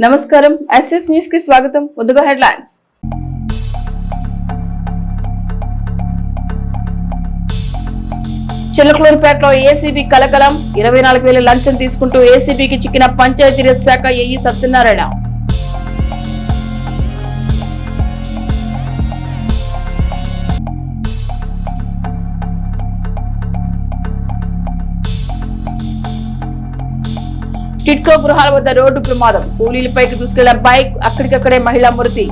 నమస్కారం SS news కి స్వాగతం. ముందుగా హెడ్లైన్స్. చిలకలూరుపేటలో ఏసీబీ కలకలం. 24,000 లంచం తీసుకుంటూ ఏసీబీకి చిక్కిన పంచాయతీరాజ్ శాఖ ఏఈ సత్యనారాయణ. టిట్కో గృహాల వద్ద రోడ్డు ప్రమాదం. కూలీలపైకి దూసుకెళ్లిన బైక్, అక్కడికక్కడే మహిళా మృతి.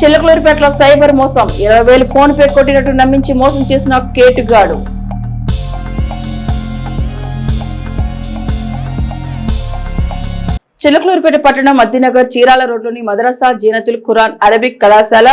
చిలకలూరుపేటలో సైబర్ మోసం. 20,000 ఫోన్ పే కొట్టినట్టు నమ్మించి మోసం చేసిన కేటుగాడు. చిలకలూరుపేట పట్టణం మద్దినగర్ చీరాల రోడ్లోని మదరసా జీనతుల్ ఖురాన్ అరబిక్ కళాశాల,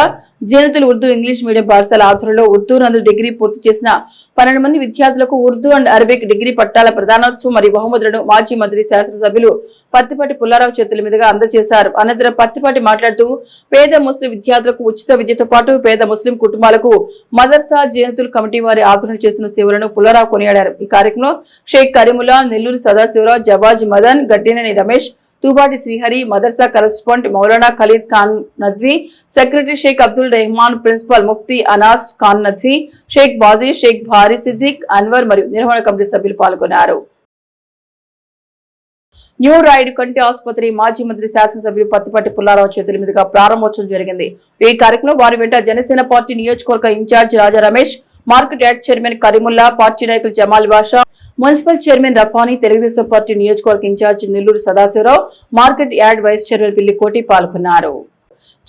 జీనతుల్ ఉర్దూ ఇంగ్లీష్ మీడియం పాఠశాల ఆధ్వర్యంలో ఉర్దూ నందు డిగ్రీ పూర్తి చేసిన 12 మంది విద్యార్థులకు ఉర్దూ అండ్ అరబిక్ డిగ్రీ పట్టాల ప్రదానోత్సవం మరియు బహుమతులను మాజీ మంత్రి శాసనసభ్యులు పత్తిపాటి పుల్లారావు చేతుల మీదుగా అందజేశారు. అనంతరం పత్తిపాటి మాట్లాడుతూ పేద ముస్లిం విద్యార్థులకు ఉచిత విద్యతో పాటు పేద ముస్లిం కుటుంబాలకు మదర్సా జీనతుల్ కమిటీ వారి ఆధ్వర్యం చేస్తున్న సేవలను పుల్లారావు కొనియాడారు. ఈ కార్యక్రమంలో షేక్ కరీముల్లా, నెల్లూరు సదాశివరావు, జవాజ్ మదన్, గడ్డినేని రమేష్, తూబాటి శ్రీహరి, మదర్సా correspondent Maulana Khalid Khan Nadvi, secretary Sheikh Abdul Rehman, principal Mufti Anas Khan Nadvi, Sheikh Baji, Sheikh Bhari Siddiq, Anwar మరియు నిర్వహణ కమిటీ సభ్యులు పాల్గొన్నారు. న్యూ రాయుడు కంటి ఆసుపత్రి మాజీ మంత్రి శాసనసభ్యులు పత్తిపాటి పుల్లారావు చేతుల మీదుగా ప్రారంభోత్సవం జరిగింది. ఈ కార్యక్రమంలో వారి వెంట జనసేన పార్టీ నియోజకవర్గ in charge Raja Ramesh, market yard chairman Karimulla, party నాయకులు Jamal Basha, municipal chairman Rafani, Telugu Desam party నియోజకవర్గ in charge Nellore Sadasivarao, market yard vice chairman Pillikoti పాల్గొన్నారు.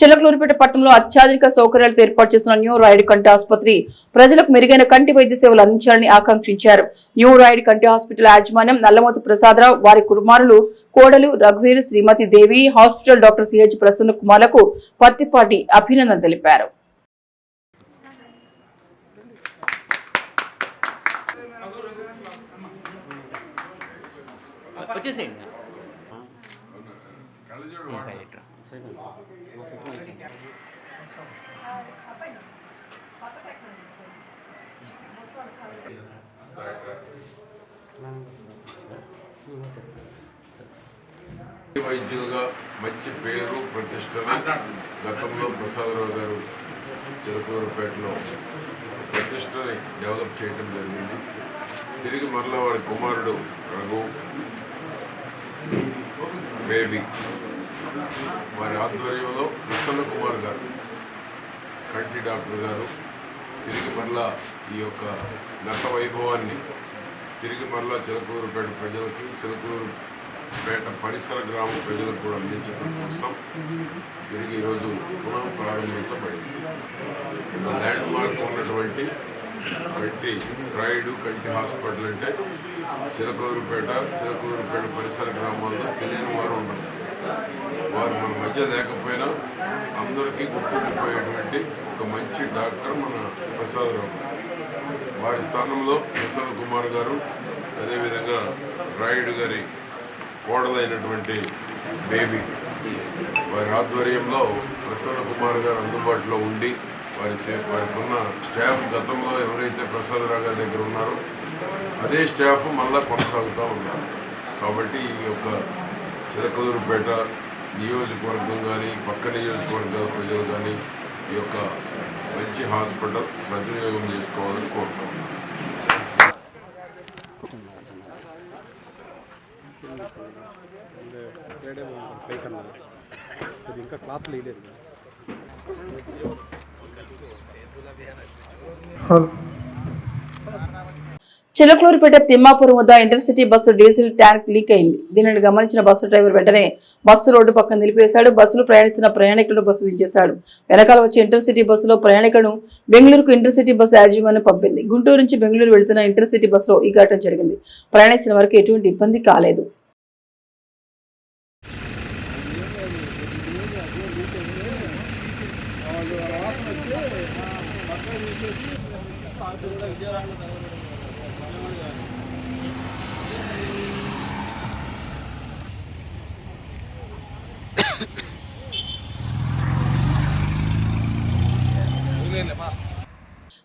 చిలకలూరుపేట పట్టణంలో అత్యాధునిక సౌకర్యాలతో ఏర్పాటు చేసిన న్యూ రాయుడు కంటి ఆసుపత్రి ప్రజలకు మెరుగైన కంటి వైద్య సేవలు అందించాలని ఆకాంక్షించారు. న్యూ రాయుడు కంటి హాస్పిటల్ యాజమాన్యం నల్లమోతు ప్రసాదరావు, వారి కుమారులు కోడలు రఘువీర్, Srimathi Devi, hospital doctor CH Prasanna కుమార్లకు పత్తిపాటి అభినందనలు తెలిపారు. వచ్చేసేయండి. వైద్యులుగా మంచి పేరు ప్రతిష్టని గతంలో ప్రసాదరావు గారు చిలకలూరుపేటలో ప్రతిష్టని డెవలప్ చేయడం జరిగింది. తిరిగి మరలా వారి కుమారుడు రఘు బేబీ వారి ఆధ్వర్యంలో ప్రసన్న కుమార్ గారు, కంటి డాక్టర్ గారు తిరిగి మరలా ఈ యొక్క గత వైభవాన్ని తిరిగి మరలా చిలకలూరుపేట ప్రజలకి, చిలకలూరుపేట పరిసర గ్రామ ప్రజలకు కూడా అందించడం కోసం తిరిగి ఈరోజు పునః ప్రారంభించబడింది. ల్యాండ్ మార్క్ ఉన్నటువంటి కంటి రాయుడు కంటి హాస్పిటల్ అంటే చిలకలూరుపేట పరిసర గ్రామాల్లో తెలియని వారు ఉండరు. వారు మన మధ్య లేకపోయినా అందరికీ గుర్తుండిపోయేటువంటి ఒక మంచి డాక్టర్ మన ప్రసాదరావు గారు. వారి స్థానంలో ప్రసన్న కుమార్ గారు, అదేవిధంగా రాయుడు గారి కోడలైనటువంటి బేబీ వారి ఆధ్వర్యంలో ప్రసన్న కుమార్ గారు అందుబాటులో ఉండి వారికి ఉన్న స్టాఫ్ గతంలో ఎవరైతే ప్రసాదరావు గారి దగ్గర ఉన్నారో అదే స్టాఫ్ మళ్ళా కొనసాగుతూ ఉన్నారు. కాబట్టి ఈ యొక్క చిలకలూరుపేట నియోజకవర్గం కానీ పక్క నియోజకవర్గాల ప్రజలు కానీ ఈ యొక్క మంచి హాస్పిటల్ సద్వినియోగం చేసుకోవాలని కోరుతున్నాను. ఇంకా క్లాత్ లేదు. చిలకలూరుపేట తిమ్మాపురం వద్ద intercity bus diesel tank leak అయింది. దీనిని గమనించిన బస్సు డ్రైవర్ వెంటనే బస్సు రోడ్డు పక్కన నిలిపేశాడు. బస్సులో ప్రయాణిస్తున్న ప్రయాణికులను బస్సు దించేశాడు. వెనకాల వచ్చే ఇంటర్సిటీ బస్సులో ప్రయాణికులను బెంగళూరుకు ఇంటర్సిటీ బస్సు యాజమాన్యం పంపింది. గుంటూరు నుంచి బెంగళూరు వెళుతున్న ఇంటర్సిటీ బస్సులో ఈ ఘటన జరిగింది. ప్రయాణిస్తున్న వారికి ఎటువంటి ఇబ్బంది కాలేదు.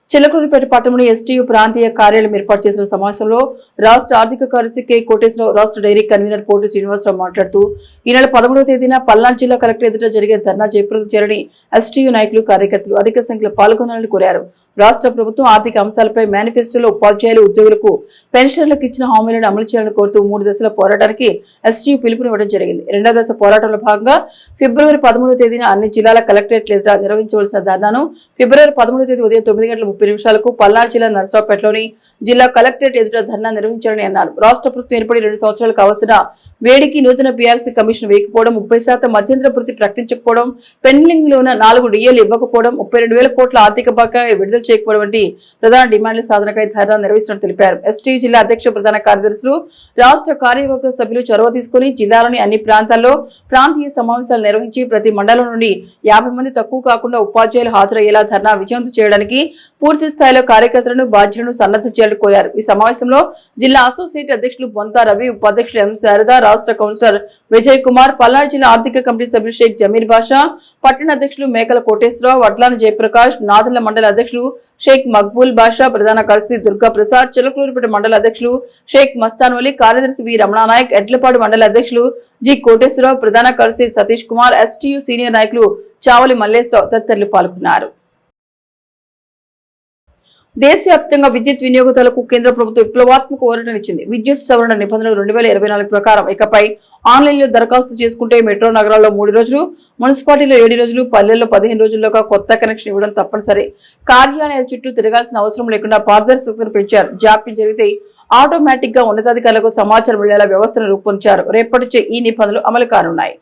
చిలకలూరిపేట పట్టణంలో ఎస్టీయూ ప్రాంతీయ కార్యాలయం ఏర్పాటు చేసిన సమావేశంలో రాష్ట్ర ఆర్థిక కార్యదర్శి కె కోటేశ్వరరావు, రాష్ట్ర డైరీ కన్వీనర్ పోటీ శ్రీనివాసరావు మాట్లాడుతూ ఈ నెల 11వ తేదీన పల్నాడు జిల్లా కలెక్టర్ ఎదుట జరిగే ధర్నా జయప్రదం చేయాలని ఎస్టీయూ నాయకులు, కార్యకర్తలు అధిక సంఖ్యలో పాల్గొనాలని కోరారు. రాష్ట్ర ప్రభుత్వం ఆర్థిక అంశాలపై మేనిఫెస్టోలో ఉపాధ్యాయులు, ఉద్యోగులకు, పెన్షన్లకు ఇచ్చిన హామీలను అమలు చేయాలని కోరుతూ 3 దశల పోరాటానికి ఎస్టీయూ పిలుపునివ్వడం జరిగింది. 2వ దశ పోరాటంలో భాగంగా ఫిబ్రవరి 13వ తేదీన అన్ని జిల్లాల కలెక్టరేట్ల ఎదుట నిర్వహించవలసిన ధర్నాను ఫిబ్రవరి 13వ తేదీ ఉదయం 9:30 పల్నాడు జిల్లా నర్సాపేటలోని జిల్లా కలెక్టరేట్ ఎదుట ధర్నా నిర్వహించాలని అన్నారు. రాష్ట్ర ప్రభుత్వం ఏర్పడి 2 సంవత్సరాలు కావస్తున్న వేడికి నూతన పీఆర్సీ కమిషన్ వేయకపోవడం, 30% మధ్యంతర వృత్తి ప్రకటించకపోవడం, పెండింగ్ లో ఉన్న 4 డిఏలు ఇవ్వకపోవడం, 32,000 కోట్ల ఆర్థిక బకాయి విడుదల చేయకపోవడం వంటి ప్రధాన డిమాండ్ల సాధనకై ధర్నా నిర్వహిస్తున్నట్టు తెలిపారు. ఎస్టీ జిల్లా అధ్యక్ష ప్రధాన కార్యదర్శులు, రాష్ట్ర కార్యవర్గ సభ్యులు చొరవ తీసుకుని జిల్లాలోని అన్ని ప్రాంతాల్లో ప్రాంతీయ సమావేశాలు నిర్వహించి ప్రతి మండలం నుండి 50 మంది తక్కువ కాకుండా ఉపాధ్యాయులు హాజరయ్యేలా ధర్నా విజయవంతం చేయడానికి పూర్తి స్థాయిలో కార్యకర్తలను, బాధ్యులను సన్నద్ధం చేయాలని కోరారు. ఈ సమావేశంలో జిల్లా అసోసియేట్ అధ్యక్షులు బొంతా రవి, ఉపాధ్యక్షులు ఎం శారద, రాష్ట్ర కౌన్సిలర్ విజయ్ కుమార్, పల్నాడు జిల్లా ఆర్థిక కమిటీ సభ్యులు షేక్ జమీర్ బాషా, పట్టణ అధ్యక్షులు మేకల కోటేశ్వరరావు, వడ్లాన జయప్రకాష్, నాదెళ్ల మండల అధ్యక్షులు షేక్ మక్బూల్ బాషా, ప్రధాన కార్యదర్శి దుర్గా ప్రసాద్, చిలకలూరిపేట మండల అధ్యక్షులు షేక్ మస్తాన్వలి, కార్యదర్శి వి రమణానాయక్, ఎడ్లపాడు మండల అధ్యక్షులు జి కోటేశ్వరరావు, ప్రధాన కార్యదర్శి సతీష్ కుమార్, ఎస్టీయూ సీనియర్ నాయకులు చావలి మల్లేశ్వరరావు తదితరులు పాల్గొన్నారు. దేశవ్యాప్తంగా విద్యుత్ వినియోగదారులకు కేంద్ర ప్రభుత్వం విప్లవాత్మక ఊరటనిచ్చింది. విద్యుత్ సవరణ నిబంధనలు 2024 ప్రకారం ఇకపై ఆన్లైన్లో దరఖాస్తు చేసుకుంటే మెట్రో నగరాల్లో 3 రోజులు, మున్సిపాలిటీలో 7 రోజులు, పల్లెల్లో 15 రోజుల్లోగా కొత్త కనెక్షన్ ఇవ్వడం తప్పనిసరి. కార్యాలయాల చుట్టూ తిరగాల్సిన అవసరం లేకుండా పారదర్శకతను పెంచారు. జాప్యం జరిగితే ఆటోమేటిక్ గా ఉన్నతాధికారులకు సమాచారం వెళ్లేలా వ్యవస్థను రూపొందించారు. రేపటి నుంచి ఈ నిబంధనలు అమలు కానున్నాయి.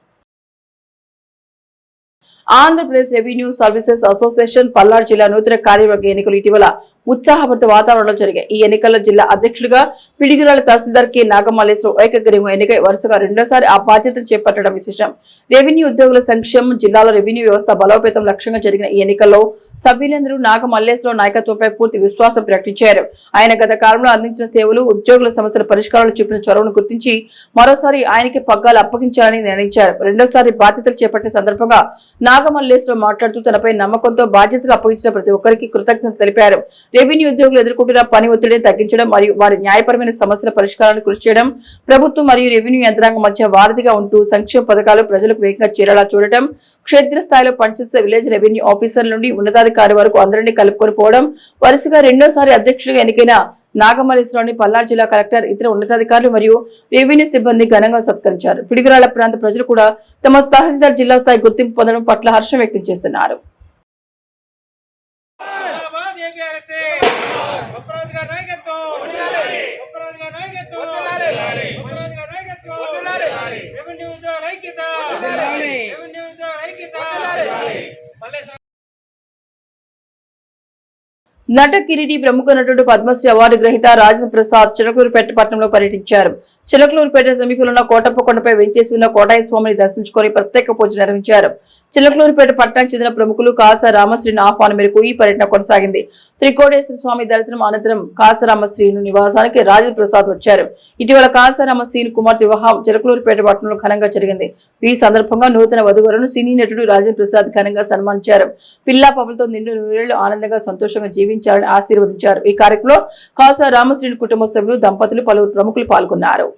Andhra Pradesh revenue services association Palnadu జిల్లా నూతన కార్యవర్గ ఎన్నికలు ఇటీవల ఉత్సాహభరిత వాతావరణంలో జరిగాయి. ఈ ఎన్నికల్లో జిల్లా అధ్యక్షుడిగా పిడిగిరాల తహసీల్దార్ కె నాగమల్లేశ్వరరావు ఏకగ్రీవంగా ఎన్నికై వరుసగా 2వ సారి ఆ బాధ్యతను చేపట్టడం విశేషం. రెవెన్యూ ఉద్యోగుల సంక్షేమం, జిల్లాలో రెవెన్యూ వ్యవస్థ బలోపేతం లక్ష్యంగా జరిగిన ఈ ఎన్నికల్లో సభ్యులందరూ నాగమల్లేశ్వరరావు నాయకత్వంపై పూర్తి విశ్వాసం ప్రకటించారు. ఆయన గత కాలంలో అందించిన సేవలు, ఉద్యోగుల సమస్యల పరిష్కారాలు చూపిన చొరవను గుర్తించి మరోసారి ఆయనకి పగ్గాలు అప్పగించాలని నిర్ణయించారు. 2వసారి బాధ్యతలు చేపట్టిన సందర్భంగా నాగమల్లేశ్వరరావు మాట్లాడుతూ తనపై నమ్మకంతో బాధ్యతలు అప్పగించిన ప్రతి ఒక్కరికి కృతజ్ఞతలు తెలిపారు. రెవెన్యూ ఉద్యోగులు ఎదుర్కొంటున్న పని ఒత్తిడిని తగ్గించడం మరియు వారి న్యాయపరమైన సమస్యల పరిష్కారానికి కృషి చేయడం, ప్రభుత్వం మరియు రెవెన్యూ యంత్రాంగం మధ్య వారధిగా ఉంటూ సంక్షేమ పథకాలు ప్రజలకు వేగంగా చేరేలా చూడటం, క్షేత్రస్థాయిలో పనిచేసే విలేజ్ రెవెన్యూ ఆఫీసర్ల నుండి ఉన్నతాధికారి వరకు అందరినీ కలుపుకొని పోవడం, వరుసగా 2వ సారి అధ్యక్షుడిగా ఎన్నికైన నాగమల్లేశ్వరరావుని పల్నాడు జిల్లా కలెక్టర్, ఇతర ఉన్నతాధికారులు మరియు రెవెన్యూ సిబ్బంది ఘనంగా సత్కరించారు. పిడిగిరాల ప్రాంత ప్రజలు కూడా తమ తహసీల్దార్ జిల్లా స్థాయి గుర్తింపు పొందడం పట్ల హర్షం వ్యక్తం చేస్తున్నారు. నట కిరీటి ప్రముఖ నటుడు పద్మశ్రీ అవార్డు గ్రహీత రాజేంద్ర ప్రసాద్ చిలకలూరిపేట పట్టణంలో పర్యటించారు. చిలకలూరిపేట సమీపంలో ఉన్న కోటప్పకొండపై వెంచేసి ఉన్న కోటాయ స్వామిని దర్శించుకుని ప్రత్యేక పూజలు నిర్వహించారు. చిలకలూరిపేట పట్టణానికి చెందిన ప్రముఖులు కాసా రామశ్రీని ఆహ్వానం మేరకు ఈ పర్యటన కొనసాగింది. త్రికోటేశ్వర స్వామి దర్శనం అనంతరం కాసారామశ్రీను నివాసానికి రాజేంద్ర ప్రసాద్ వచ్చారు. ఇటీవల కాసారామశ్రీని కుమార్తె వివాహం చిలకలూరిపేట పట్టణంలో ఘనంగా జరిగింది. ఈ సందర్భంగా నూతన వధువరులను సినీ నటుడు రాజేంద్ర ప్రసాద్ ఘనంగా సన్మానించారు. పిల్లా పాపలతో నిండు నూరేళ్లు ఆనందంగా సంతోషంగా జీవించాలని ఆశీర్వదించారు. ఈ కార్యక్రమంలో కాసా రామశ్రీని కుటుంబ సభ్యులు, దంపతులు, పలువురు ప్రముఖులు పాల్గొన్నారు.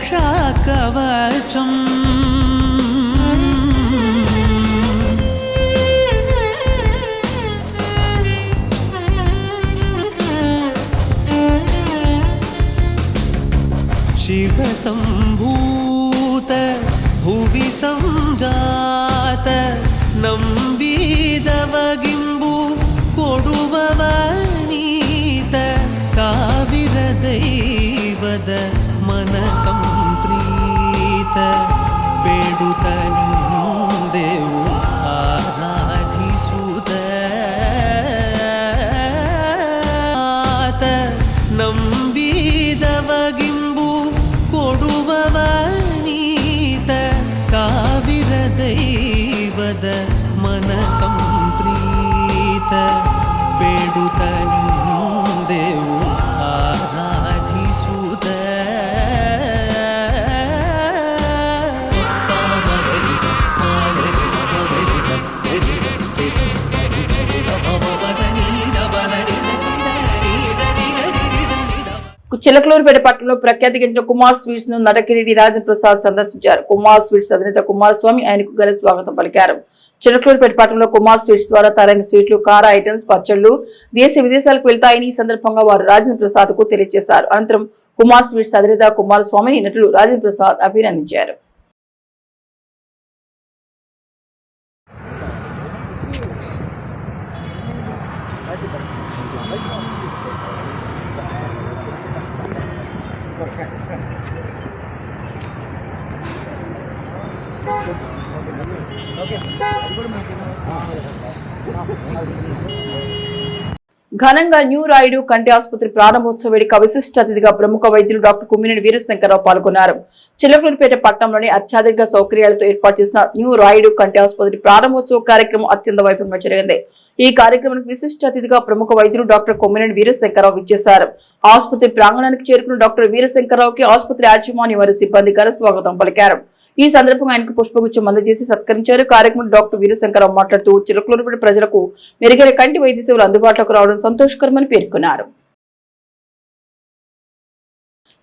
రక్షాకవచం शिव संभूत भुवि संजात नंबीदवगिंबु कोडुववनीत ಸಾವಿರ ದೈವದ मन संप्रीत ಬೇಡುತ್ತ ನಿಂದೆವು ಆರಾಧಿಸುತ್ತ ನಂಬಿದವಗಿಂಬು ಕೊಡುವವನೀತ ಸಾವಿರ ದೈವದ मन संप्रीत ಬೇಡುತ್ತ ನಿಂದೆವು ಆರಾಧಿಸುತ್ತ చిలకలూరుపేట పట్టణంలో ప్రఖ్యాతికించిన కుమార్ స్వీట్స్ ను నటకిరీటి రాజేంద్ర ప్రసాద్ సందర్శించారు. కుమార్ స్వీట్స్ అధినేత కుమారస్వామి ఆయనకు ఘన స్వాగతం పలికారు. చిలకలూరుపేట పట్టణంలో కుమార్ స్వీట్స్ ద్వారా తయారైన స్వీట్లు, కార ఐటమ్స్, పచ్చళ్లు దేశ విదేశాలకు వెళ్తాయని ఈ సందర్భంగా వారు రాజేంద్ర ప్రసాద్ కు తెలియజేశారు. అనంతరం కుమార్ స్వీట్స్ అధినేత కుమారస్వామిని నటులు రాజేంద్ర ప్రసాద్ అభినందించారు. ఘనంగా న్యూ రాయుడు కంటి ఆసుపత్రి ప్రారంభోత్సవ వేడుక విశిష్ట అతిథిగా ప్రముఖ వైద్యులు డాక్టర్ కుమ్మినేని వీరశంకరరావు పాల్గొన్నారు. చిలకలూరుపేట పట్టణంలోని అత్యాధునిక సౌకర్యాలతో ఏర్పాటు చేసిన న్యూ రాయుడు కంటి ఆసుపత్రి ప్రారంభోత్సవ కార్యక్రమం అత్యంత వైభవంగా జరిగింది. ఈ కార్యక్రమానికి విశిష్ట అతిథిగా ప్రముఖ వైద్యులు డాక్టర్ కొమ్మినేని వీరశంకరరావు విచ్చేశారు. ఆసుపత్రి ప్రాంగణానికి చేరుకున్న డాక్టర్ వీరశంకరరావుకి ఆసుపత్రి యాజమాన్యం వారి సిబ్బంది ఘన స్వాగతం పలికారు. ఈ సందర్భంగా ఆయనకు పుష్పగుచ్చం అందజేసి సత్కరించారు. కార్యక్రమంలో డాక్టర్ వీరశంకరరావు మాట్లాడుతూ చిలకలూరుపేట ప్రజలకు మెరుగైన కంటి వైద్య సేవలు అందుబాటులోకి రావడం సంతోషకరమని పేర్కొన్నారు.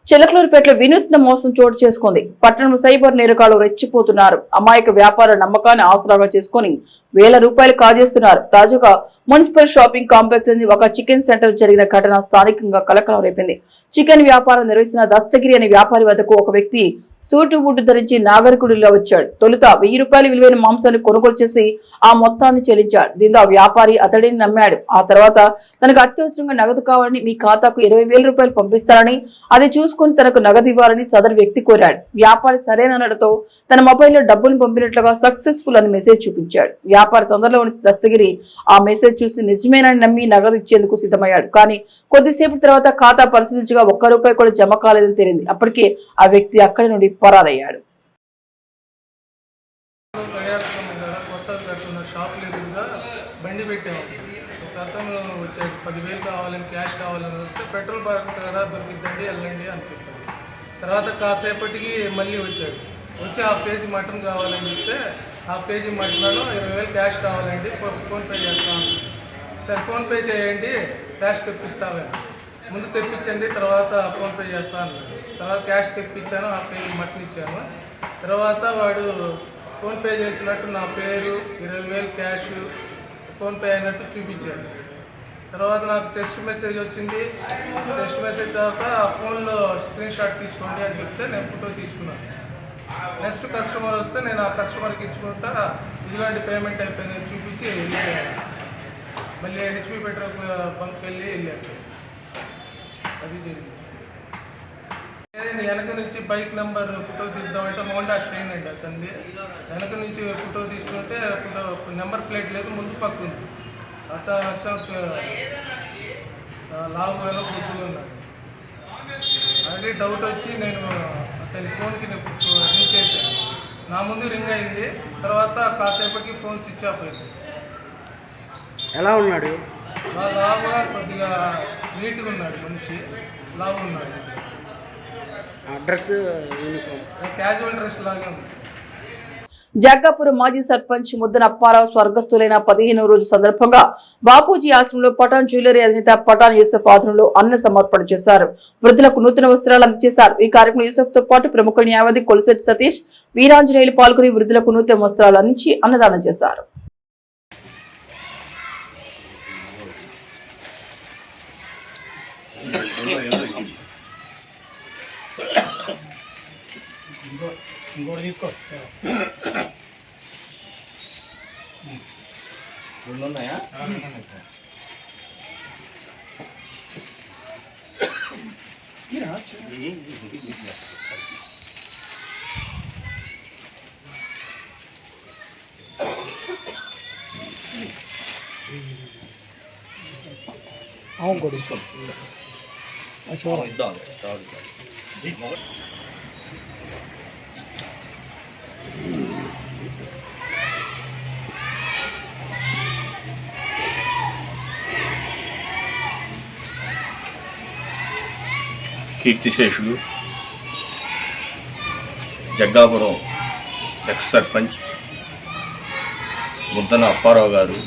చిలకలూరుపేటలో వినూత్న మోసం చోటు చేసుకుంది. పట్టణంలో సైబర్ నేరగాళ్లు రెచ్చిపోతున్నారు. అమాయక వ్యాపార నమ్మకాన్ని ఆసరాగా చేసుకుని వేల రూపాయలు కాజేస్తున్నారు. తాజాగా మున్సిపల్ షాపింగ్ కాంప్లెక్స్ నుంచి ఒక చికెన్ సెంటర్ జరిగిన ఘటన స్థానికంగా కలకలం రేపింది. చికెన్ వ్యాపారం నిర్వహిస్తున్న దస్తగిరి అనే వ్యాపారి వద్దకు ఒక వ్యక్తి సూటు బూటు ధరించి నాగరికుడిలో వచ్చాడు. తొలుత 1000 రూపాయలు విలువైన మాంసాన్ని కొనుగోలు చేసి ఆ మొత్తాన్ని చెల్లించాడు. దీంతో ఆ వ్యాపారి అతడిని నమ్మాడు. ఆ తర్వాత తనకు అత్యవసరంగా నగదు కావాలని, మీ ఖాతాకు 20,000 రూపాయలు పంపిస్తారని, అది చూసుకుని తనకు నగదు ఇవ్వాలని సదరు వ్యక్తి కోరాడు. వ్యాపారి సరైనతో తన మొబైల్లో డబ్బులు పంపినట్లుగా సక్సెస్ఫుల్ అని మెసేజ్ చూపించాడు. వ్యాపారి తొందరలో దస్తగిరి ఆ మెసేజ్ చూసి నిజమేనని నమ్మి నగదు ఇచ్చేందుకు సిద్ధమయ్యాడు. కానీ కొద్దిసేపు తర్వాత ఖాతా పరిశీలించగా 1 రూపాయి కూడా జమ కాలేదని తేలింది. అప్పటికే ఆ వ్యక్తి అక్కడి నుండి పరారయ్యాడు. బండి పెట్టాము. ఒక అతను వచ్చాడు, 10,000 కావాలని, క్యాష్ కావాలని వస్తే పెట్రోల్ బంక్ కదా దొరికిద్దండి, వెళ్ళండి అని చెప్పాడు. తర్వాత కాసేపటికి మళ్ళీ వచ్చాడు. వచ్చి 1/2 కేజీ మటన్ కావాలని చెప్తే 1/2 కేజీ మటన్లో 20,000 క్యాష్ కావాలండి, ఫోన్పే చేస్తాను. సరే ఫోన్పే చేయండి, క్యాష్ తెప్పిస్తావే, ముందు తెప్పించండి తర్వాత ఫోన్పే చేస్తాను. తర్వాత క్యాష్ తెప్పించాను, 1/2 కేజీ మటన్ ఇచ్చాను. తర్వాత వాడు ఫోన్పే చేసినట్టు నా పేరు, 20,000 క్యాష్ ఫోన్పే అయినట్టు చూపించాడు. తర్వాత నాకు టెక్స్ట్ మెసేజ్ వచ్చింది. టెక్స్ట్ మెసేజ్ తర్వాత ఆ ఫోన్లో స్క్రీన్ షాట్ తీసుకోండి అని చెప్తే నేను ఫోటో తీసుకున్నాను. నెక్స్ట్ కస్టమర్ వస్తే నేను ఆ కస్టమర్కి ఇచ్చుకుంటా, ఇదిగోండి పేమెంట్ అయిపోయిందని చూపించి వెళ్ళాను. మళ్ళీ హెచ్పి పెట్రోల్ బంక్కి వెళ్ళాను. అది జరిగింది. వెనక నుంచి బైక్ నెంబర్ ఫోటో తీద్దామంటే హోండా షైన్ అండి అతనిది. వెనక నుంచి ఫోటో తీసుకుంటే ఫోటో నెంబర్ ప్లేట్ లేదు, ముందు పక్క ఉంది. అతను వచ్చి లావుగానో గుడ్డుగా ఉన్నాడు. అలాగే డౌట్ వచ్చి నేను అతని ఫోన్కి రింగ్ చేశాను. నా ముందు రింగ్ అయింది. తర్వాత కాసేపటికి ఫోన్ స్విచ్ ఆఫ్ అయింది. ఎలా ఉన్నాడు? లావుగా కొద్దిగా నీట్గా ఉన్నాడు మనిషి, లావు ఉన్నాడు. డ్రెస్ క్యాజువల్ డ్రెస్ లాగే ఉంది. జగ్గాపురం మాజీ సర్పంచ్ ముద్దన అప్పారావు స్వర్గస్థులైన 15వ రోజు సందర్భంగా బాపూజీ ఆశ్రమంలో పఠాన్ జ్యువెలరీ అధినేత పఠాన్ యూసఫ్ ఆధ్వర్యంలో అన్న సమర్పణ చేశారు. వృద్ధులకు నూతన వస్త్రాలు అందజేశారు. ఈ కార్యక్రమంలో యూసఫ్ తో పాటు ప్రముఖ న్యాయవాది కొలిశెట్టి సతీష్, వీరాంజనేయులు పాల్గొని వృద్ధులకు నూతన వస్త్రాలు అందించి అన్నదానం చేశారు. కీర్తిశేషులు జగ్గాపురం ఎక్స్ సర్పంచ్ ముద్దన అప్పారావు గారు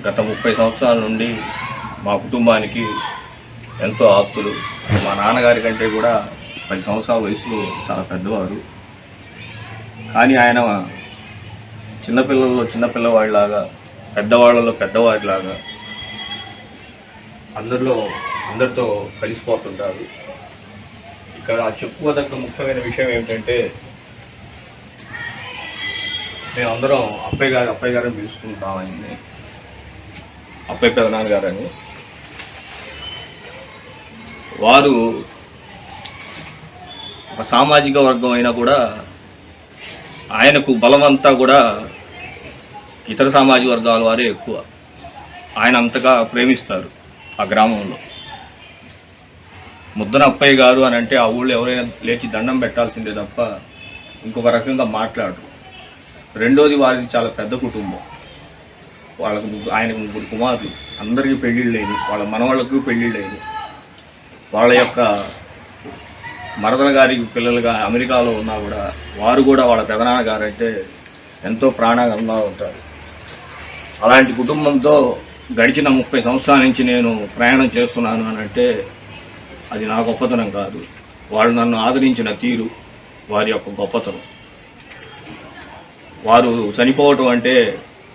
గత 30 సంవత్సరాల నుండి మా కుటుంబానికి ఎంతో ఆప్తులు. మా నాన్నగారి కంటే కూడా 10 సంవత్సరాల వయసులో చాలా పెద్దవారు. కానీ ఆయన చిన్నపిల్లల్లో చిన్నపిల్లవాడిలాగా, పెద్దవాళ్ళలో పెద్దవాడిలాగా అందరితో కలిసిపోతుంటారు. ఇక్కడ చెప్పుకోదగ్గ ముఖ్యమైన విషయం ఏమిటంటే, మేమందరం అప్పయ్య గారిని పిలుచుకుంటాం. ఆయన్ని అప్పయ్య పెదనాన్నగారని. వారు ఒక సామాజిక వర్గం అయినా కూడా ఆయనకు బలమంతా కూడా ఇతర సామాజిక వర్గాల వారే ఎక్కువ. ఆయన అంతగా ప్రేమిస్తారు ఆ గ్రామంలో. ముద్దన అప్పయ్య గారు అని అంటే ఆ ఊళ్ళో ఎవరైనా లేచి దండం పెట్టాల్సిందే తప్ప ఇంకొక రకంగా మాట్లాడరు. రెండోది, వారిది చాలా పెద్ద కుటుంబం. ఆయనకు 3 కుమారులు, అందరికీ పెళ్ళిళ్ళు లేని, వాళ్ళ మనవాళ్ళకు పెళ్ళిళ్ళు లేని, వాళ్ళ యొక్క మరదల గారి పిల్లలుగా అమెరికాలో ఉన్నా కూడా వారు కూడా వాళ్ళ పెదనాన్నగారు అంటే ఎంతో ప్రాణంగా ఉంటారు. అలాంటి కుటుంబంతో గడిచిన 30 సంవత్సరాల నుంచి నేను ప్రయాణం చేస్తున్నాను అని అంటే అది నా గొప్పతనం కాదు, వాళ్ళు నన్ను ఆదరించిన తీరు వారి యొక్క గొప్పతనం. వారు చనిపోవటం అంటే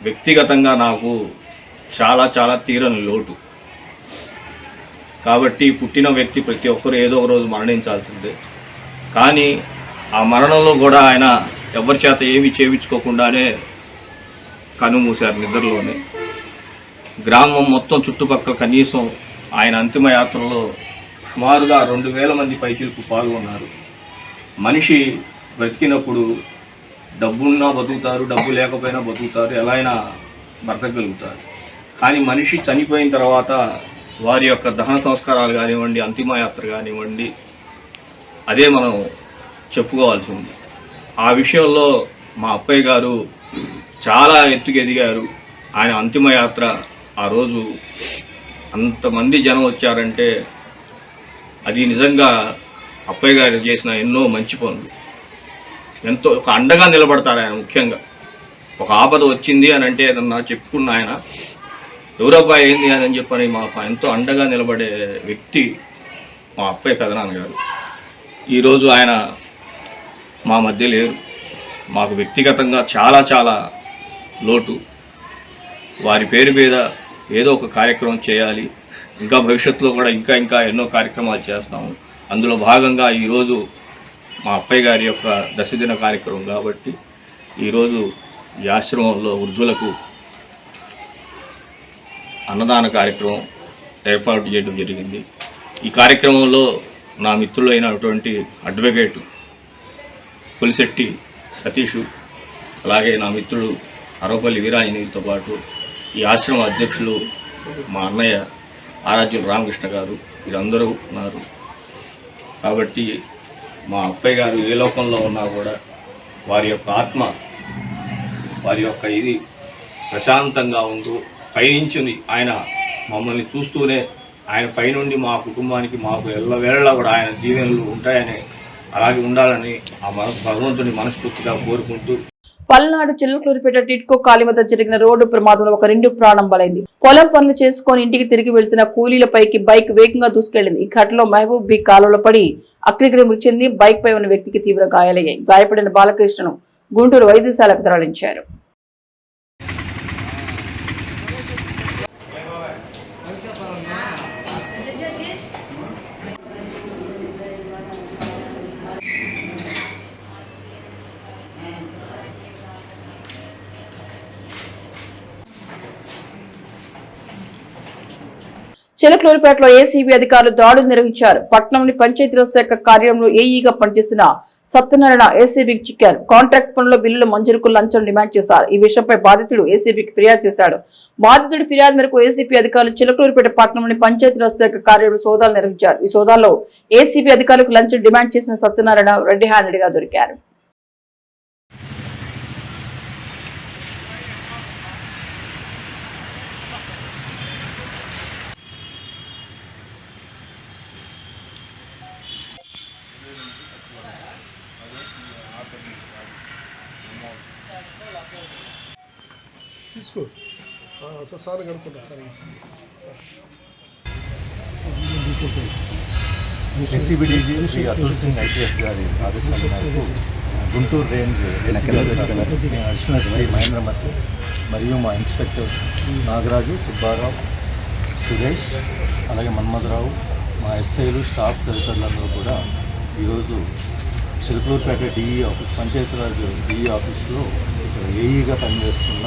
వ్యక్తిగతంగా నాకు చాలా చాలా తీరని లోటు. కాబట్టి పుట్టిన వ్యక్తి ప్రతి ఒక్కరు ఏదో ఒక రోజు మరణించాల్సిందే. కానీ ఆ మరణంలో కూడా ఆయన ఎవరి చేత ఏమీ చేయించుకోకుండానే కనుమూశారు నిద్రలోనే. గ్రామం మొత్తం చుట్టుపక్కల కనీసం ఆయన అంతిమ యాత్రలో సుమారుగా 2000 మంది పైచిలకు పాల్గొన్నారు. మనిషి బ్రతికినప్పుడు డబ్బున్నా బతుకుతారు, డబ్బు లేకపోయినా బతుకుతారు, ఎలా అయినా బ్రతకగలుగుతారు. కానీ మనిషి చనిపోయిన తర్వాత వారి యొక్క దహన సంస్కారాలు కానివ్వండి, అంతిమయాత్ర కానివ్వండి, అదే మనం చెప్పుకోవాల్సి ఉంది. ఆ విషయంలో మా అప్పయ్య గారు చాలా ఎత్తుకు ఎదిగారు. ఆయన అంతిమయాత్ర ఆ రోజు అంతమంది జనం వచ్చారంటే అది నిజంగా అప్పయ్య గారు చేసిన ఎన్నో మంచి పనులు. ఎంతో ఒక అండగా నిలబడతారు ఆయన. ముఖ్యంగా ఒక ఆపద వచ్చింది అని అంటే ఏదన్నా చెప్పుకున్న ఆయన ఎవరబ్బా ఏంది అని చెప్పని మాకు ఎంతో అండగా నిలబడే వ్యక్తి మా అప్పయ్య పెదనాన్నగారు. ఈరోజు ఆయన మా మధ్య లేరు. మాకు వ్యక్తిగతంగా చాలా చాలా లోటు. వారి పేరు మీద ఏదో ఒక కార్యక్రమం చేయాలి. ఇంకా భవిష్యత్తులో కూడా ఇంకా ఎన్నో కార్యక్రమాలు చేస్తాము. అందులో భాగంగా ఈరోజు మా అప్పయ్య గారి యొక్క దశదిన కార్యక్రమం కాబట్టి ఈరోజు ఈ ఆశ్రమంలో వృద్ధులకు అన్నదాన కార్యక్రమం ఏర్పాటు చేయడం జరిగింది. ఈ కార్యక్రమంలో నా మిత్రులైనటువంటి అడ్వకేటు కొలిశెట్టి సతీషు, అలాగే నా మిత్రుడు అరవపల్లి వీరాంజనేయులతో పాటు ఈ ఆశ్రమ అధ్యక్షులు మా అన్నయ్య ఆరాధ్యులు రామకృష్ణ గారు, వీరందరూ ఉన్నారు. కాబట్టి మా అప్పయ్య గారు ఏ లోకంలో ఉన్నా కూడా వారి యొక్క ఆత్మ, వారి యొక్క ఇది ప్రశాంతంగా ఉంటూ పైనుంచి ఆయన మమ్మల్ని చూస్తూనే ఆయన పైనుండి మా కుటుంబానికి మాకు ఎల్లవేళలా కూడా ఆయన దీవెనలు ఉంటాయని, అలాగే ఉండాలని ఆ భగవంతుని మనస్ఫూర్తిగా కోరుకుంటూ పల్నాడు చిల్లకలూరిపేట టిట్కో కాలి వద్ద జరిగిన రోడ్డు ప్రమాదంలో ఒక 2 ప్రాణం బలైంది. పొలం పనులు చేసుకుని ఇంటికి తిరిగి వెళ్తున్న కూలీలపైకి బైక్ వేగంగా దూసుకెళ్లింది. ఈ ఘటనలో మహబూబ్ బి కాలువలో పడి అక్కడికి మృతి చెంది బైక్ పై ఉన్న వ్యక్తికి తీవ్ర గాయాలయ్యాయి. గాయపడిన బాలకృష్ణను గుంటూరు వైద్యశాలకు తరలించారు. చిలకలూరిపేటలో ఏసీబీ అధికారులు దాడులు నిర్వహించారు. పట్టణంలోని పంచాయతీరాజ్ శాఖ కార్యాలయంలో ఏఈగా పనిచేస్తున్న సత్యనారాయణ ఏసీబీకి చిక్కారు. కాంట్రాక్ట్ పనుల్లో బిల్లుల మంజూరుకు లంచం డిమాండ్ చేశారు. ఈ విషయంపై బాధితుడు ఏసీబీకి ఫిర్యాదు చేశాడు. బాధితుడి ఫిర్యాదు మేరకు ఏసీబీ అధికారులు చిలకలూరిపేట పట్టణంలోని పంచాయతీరాజ్ శాఖ కార్యాలయంలో సోదాలు నిర్వహించారు. ఈ సోదాల్లో ఏసీబీ అధికారులకు లంచం డిమాండ్ చేసిన సత్యనారాయణ రెడ్డి హ్యాండెడ్గా దొరికారు. తీసుకో సార్ కనుక్కుంటా ఎస్సీబీడీజీ శ్రీ అతుల్ సింగ్ ఐపీఎస్ గారి ఆదేశాల మేరకు గుంటూరు రేంజ్ అడిషనల్ ఎస్పీ మహేంద్రమతి మరియు మా ఇన్స్పెక్టర్ నాగరాజు, సుబ్బారావు, సురేష్, అలాగే మన్మథరావు, మా ఎస్ఐలు, స్టాఫ్ తదితరులందరూ కూడా ఈరోజు Chilakaluripet DE office, Panchayati Raj DE ఆఫీస్లో ఇక్కడ ఏఈగా పనిచేస్తున్న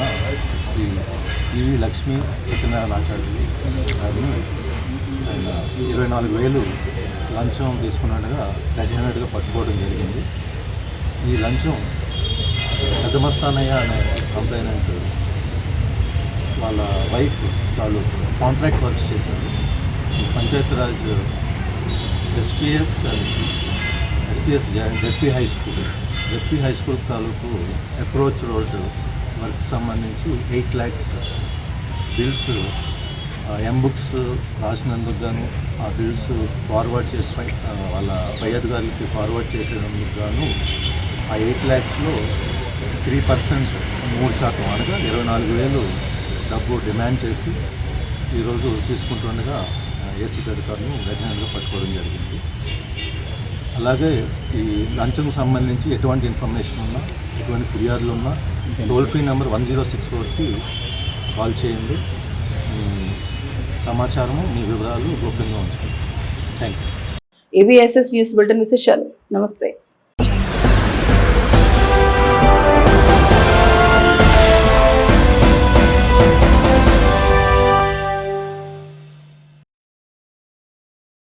శ్రీ ఈవి లక్ష్మీ సత్యనారాయణ ఆచార్యులు గారిని ఆయన 24,000 లంచం తీసుకున్నట్టుగా రెడ్ హ్యాండెడ్గా పట్టుకోవడం జరిగింది. ఈ లంచం పెద్దమస్తానయ్య అనే కంప్లైనెంట్ వాళ్ళ వైఫ్ వాళ్ళు కాంట్రాక్ట్ వర్క్స్ చేశారు. Panchayati Raj SPS ZP high school తాలూకు అప్రోచ్ రోడ్ వర్క్ సంబంధించి 8 lakhs బిల్స్ ఎంబుక్స్ రాసినందుకు గాను ఆ బిల్స్ ఫార్వర్డ్ చేసి వాళ్ళ పై అధికారులకి ఫార్వర్డ్ చేసేందుకు గాను ఆ 8 lakhsలో 3% 3% అనగా 24,000 డబ్బు డిమాండ్ చేసి ఈరోజు తీసుకుంటుండగా ఏసీబీ అధికారులు రెడ్ హ్యాండ్గా పట్టుకోవడం జరిగింది. అలాగే ఈ లంచంకు సంబంధించి ఎటువంటి ఇన్ఫర్మేషన్ ఉన్నా, ఎటువంటి ఫిర్యాదులు ఉన్నా టోల్ ఫ్రీ నెంబర్ 1064కి కాల్ చేయండి. మీ సమాచారము, మీ వివరాలు గోప్యంగా ఉంచుకోండి. Thank you. AVSS news bulletin విశేషాలు. నమస్తే.